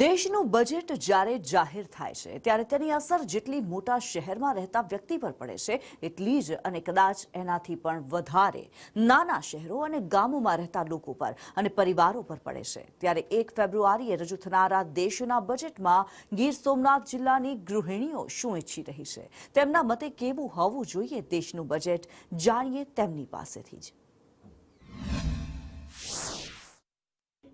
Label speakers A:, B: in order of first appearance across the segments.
A: દેશનું બજેટ જ્યારે જાહેર થાય છે ત્યારે તેની અસર જેટલી મોટા શહેરમાં રહેતા વ્યક્તિ પર પડે છે એટલી જ અને કદાચ એનાથી પણ વધારે નાના શહેરો અને ગામોમાં રહેતા લોકો પર અને પરિવારો પર પડે છે। ત્યારે 1 ફેબ્રુઆરીએ રજૂ થનારા દેશના બજેટમાં ગીર સોમનાથ જિલ્લાની ગૃહિણીઓ શું ઈચ્છી રહી છે, તેમના મતે કેવું હોવું જોઈએ દેશનું બજેટ, જાણીએ તેમની પાસેથી જ।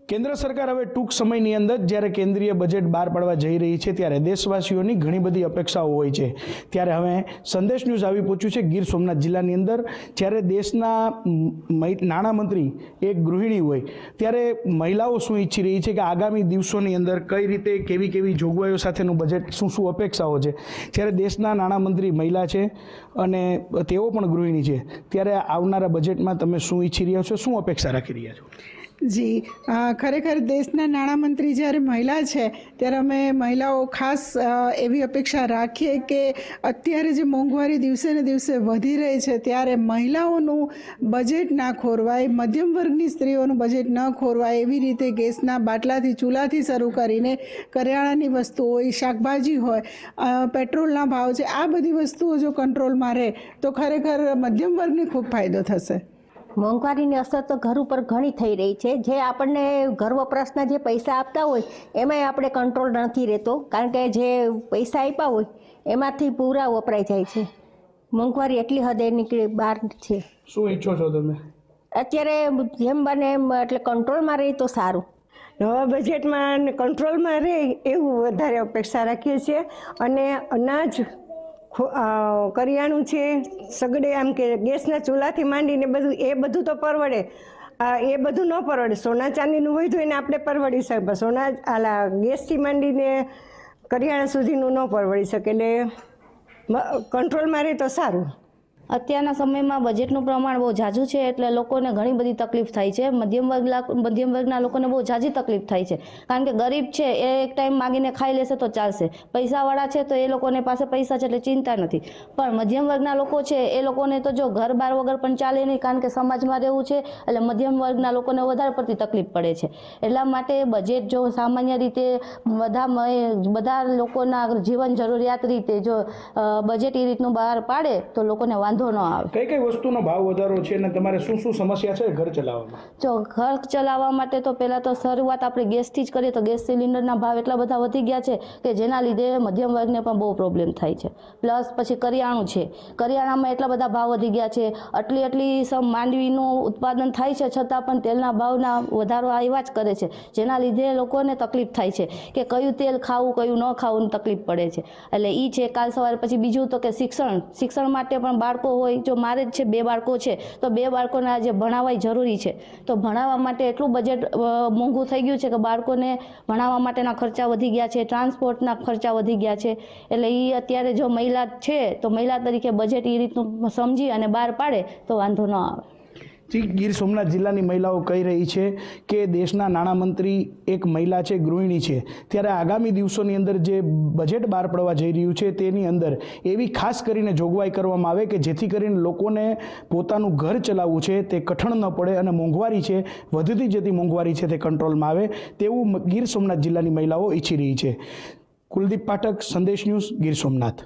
B: केन्द्र सरकार हवे टूंक समयनी अंदर ज्यारे केन्द्रीय बजेट बहार पाडवा जई रही है त्यारे देशवासीओनी घणी बधी अपेक्षाओ होय छे। त्यारे हवे संदेश न्यूज आवी पहोंच्युं छे गीर सोमनाथ जिल्लानी अंदर। ज्यारे देशना नाणामंत्री एक गृहिणी होय त्यारे महिलाओ शुं ईच्छी रही है कि आगामी दिवसोनी अंदर कई रीते केवी केवी जोगवाईओ साथेनुं बजेट शुं शुं अपेक्षाओ छे। त्यारे देशना नाणामंत्री महिला छे अने तेओ पण गृहिणी छे, त्यारे आवनारा बजेटमां तमे शुं ईच्छी रह्या छो, शुं अपेक्षा राखी रह्या छो?
C: जी खरेखर देशना नाणामंत्री જ્યારે મહિલા છે ત્યારે અમે મહિલાઓ ખાસ એવી અપેક્ષા રાખીએ કે અત્યારે જે મોંઘવારી દિવસે ને દિવસે વધી રહી છે ત્યારે મહિલાઓનું બજેટ ના ખોરવાય, મધ્યમ વર્ગની સ્ત્રીઓનું બજેટ ન ખોરવાય એવી રીતે ગેસના બાટલાથી ચૂલાથી શરૂ કરીને કરિયાણાની વસ્તુઓ હોય, શાકભાજી હોય, પેટ્રોલના ભાવ છે, આ બધી વસ્તુઓ જો કંટ્રોલમાં રહે તો ખરેખર મધ્યમ વર્ગને ખૂબ ફાયદો થશે।
D: મોંઘવારીની અસર તો ઘર ઉપર ઘણી થઈ રહી છે। જે આપણને ઘર વપરાશના જે પૈસા આપતા હોય એમાંય આપણે કંટ્રોલ નથી રહેતો, કારણ કે જે પૈસા આપ્યા હોય એમાંથી પૂરા વપરાઈ જાય છે। મોંઘવારી એટલી હદે નીકળી બહાર છે।
B: શું ઈચ્છો છો તમે?
D: અત્યારે જેમ બને એમ એટલે કંટ્રોલમાં રહે તો સારું।
E: નવા બજેટમાં કંટ્રોલમાં રહે એવું વધારે અપેક્ષા રાખીએ છીએ। અને અનાજ, કરિયાણું છે, સગડે આમ કે ગેસના ચૂલાથી માંડીને બધું એ બધું તો પરવડે, એ બધું ન પરવડે। સોના ચાંદીનું હોય તો એને આપણે પરવડી શકે, સોના આલા ગેસથી માંડીને કરિયાણા સુધીનું ન પરવડી શકે, એટલે કંટ્રોલમાં રહે તો સારું।
F: અત્યારના સમયમાં બજેટનું પ્રમાણ બહુ ઝાઝું છે એટલે લોકોને ઘણી બધી તકલીફ થાય છે। મધ્યમ વર્ગના લોકોને બહુ ઝાઝી તકલીફ થાય છે, કારણ કે ગરીબ છે એ એક ટાઈમ માગીને ખાઈ લેશે તો ચાલશે, પૈસાવાળા છે તો એ લોકોને પાસે પૈસા છે એટલે ચિંતા નથી, પણ મધ્યમ વર્ગના લોકો છે એ લોકોને તો જો ઘર બાર વગર પણ ચાલે નહીં, કારણ કે સમાજમાં રહેવું છે એટલે મધ્યમ વર્ગના લોકોને વધારે પડતી તકલીફ પડે છે। એટલા માટે બજેટ જો સામાન્ય રીતે બધા લોકોના જીવન જરૂરિયાત રીતે જો બજેટ એ રીતનું બહાર પાડે તો લોકોને વાંધો ન આવે।
B: કઈ કઈ વસ્તુનો ભાવ વધારો છે અને તમારે શું શું સમસ્યા છે ઘર ચલાવવામાં?
F: જો ઘર ચલાવવા માટે તો પહેલાં તો શરૂઆત આપણે ગેસથી જ કરીએ તો ગેસ સિલિન્ડરના ભાવ એટલા બધા વધી ગયા છે કે જેના લીધે મધ્યમ વર્ગને પણ બહુ પ્રોબ્લેમ થાય છે। પ્લસ પછી કરિયાણું છે, કરિયાણામાં એટલા બધા ભાવ વધી ગયા છે, આટલી માંડવીનું ઉત્પાદન થાય છે છતાં પણ તેલના ભાવના વધારો આવ્યા જ કરે છે, જેના લીધે લોકોને તકલીફ થાય છે કે કયું તેલ ખાવું કયું ન ખાવું તકલીફ પડે છે। એટલે એ છે કાલ સવારે। પછી બીજું તો કે શિક્ષણ માટે પણ બાળકો હોય, જો મારે જ છે 2 બાળકો છે તો 2 બાળકોને આજે ભણાવવા જરૂરી છે, તો ભણાવવા માટે એટલું બજેટ મોંઘું થઈ ગયું છે કે બાળકોને ભણાવવા માટેના ખર્ચા વધી ગયા છે, ટ્રાન્સપોર્ટના ખર્ચા વધી ગયા છે। એટલે એ અત્યારે જો મહિલા છે તો મહિલા તરીકે બજેટ એ રીતનું સમજી અને બહાર પાડે તો વાંધો ન આવે।
B: ગીર સોમનાથ જિલ્લાની મહિલાઓ કહી રહી છે કે દેશના નાણામંત્રી એક મહિલા છે, ગૃહિણી છે, ત્યારે આગામી દિવસોની અંદર જે બજેટ બહાર પડવા જઈ રહ્યું છે તેની અંદર એવી ખાસ કરીને જોગવાઈ કરવામાં આવે કે જેથી કરીને લોકોને પોતાનું ઘર ચલાવવું છે તે કઠણ ન પડે અને મોંઘવારી છે, વધતી જતી મોંઘવારી છે તે કંટ્રોલમાં આવે તેવું ગીર સોમનાથ જિલ્લાની મહિલાઓ ઈચ્છી રહી છે। કુલદીપ પાઠક, સંદેશ ન્યૂઝ, ગીર સોમનાથ।